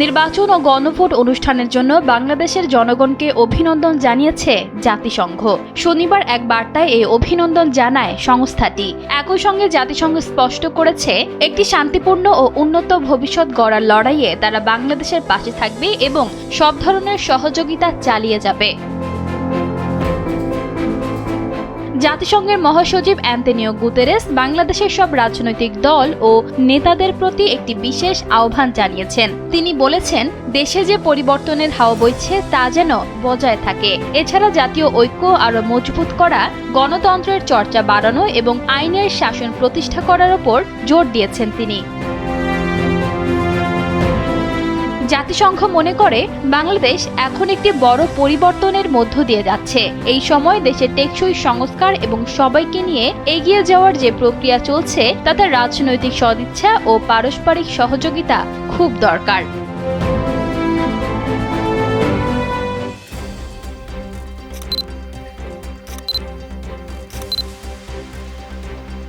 নির্বাচন ও গণভোট অনুষ্ঠানের জন্য বাংলাদেশের জনগণকে অভিনন্দন জানিয়েছে জাতিসংঘ। শনিবার এক বার্তায় এই অভিনন্দন জানায় সংস্থাটি। একই সঙ্গে জাতিসংঘ স্পষ্ট করেছে, একটি শান্তিপূর্ণ ও উন্নত ভবিষ্যৎ গড়ার লড়াইয়ে তারা বাংলাদেশের পাশে থাকবে এবং সব ধরনের সহযোগিতা চালিয়ে যাবে। জাতিসংঘের মহাসচিব অ্যান্তোনিও গুতেরেস বাংলাদেশের সব রাজনৈতিক দল ও নেতাদের প্রতি একটি বিশেষ আহ্বান জানিয়েছেন। তিনি বলেছেন, দেশে যে পরিবর্তনের হাওয়া বইছে তা যেন বজায় থাকে। এছাড়া জাতীয় ঐক্য আরও মজবুত করা, গণতন্ত্রের চর্চা বাড়ানো এবং আইনের শাসন প্রতিষ্ঠা করার ওপর জোর দিয়েছেন তিনি। জাতিসংঘ মনে করে, বাংলাদেশ এখন একটি বড় পরিবর্তনের মধ্য দিয়ে যাচ্ছে। এই সময় দেশের টেকসই সংস্কার এবং সবাইকে নিয়ে এগিয়ে যাওয়ার যে প্রক্রিয়া চলছে তাতে রাজনৈতিক সদিচ্ছা ও পারস্পরিক সহযোগিতা খুব দরকার।